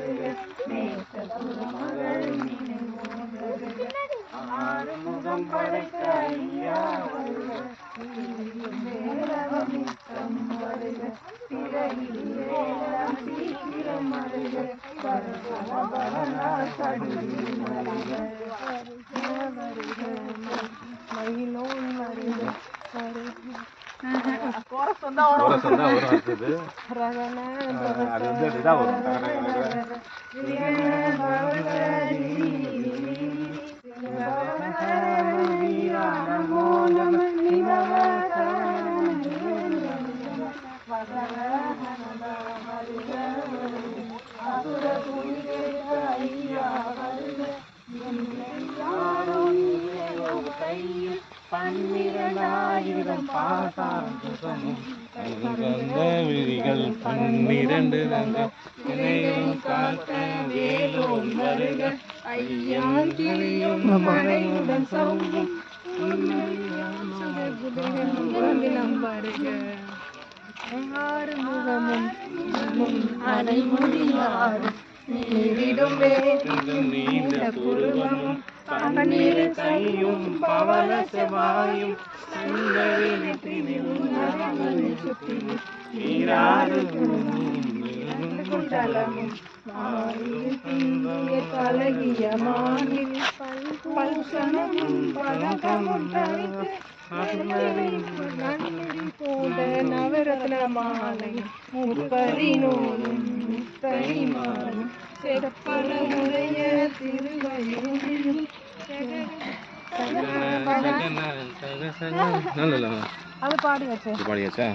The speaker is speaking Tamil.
வருக நேசபுர மகள் நினைவோம் வருக ஆறுமுகம் படைத்த ஐயா வருக வேலவமித்தம் வருக பிறகிலேலாம் சீக்கிரம் வருக பரபரநாள் கடுவில் வருக வருக மயிலோன் வருக பன்னிரண்டாயிரம் பாசாங்குசமும் விழிகள் 12 இணையும் காக்க வேலோன் வருக ஐயான் கிளியும் மனையுடன் சௌவும் வருக ஆறுமுகமும் அனைமுடியாரும் நீரிடும் நீண்ட புருவமும் பன்னீர் கையும் பவள செவாயும் குண்டலமும் பழகிய மானில் பல்சனமும் பழகமும் போல நவரத்ன மாலை முப்பரினோடும் முத்தனிமானும் செப்பல முறைய திருவள்ளுவரும் அது பாடியாச்சா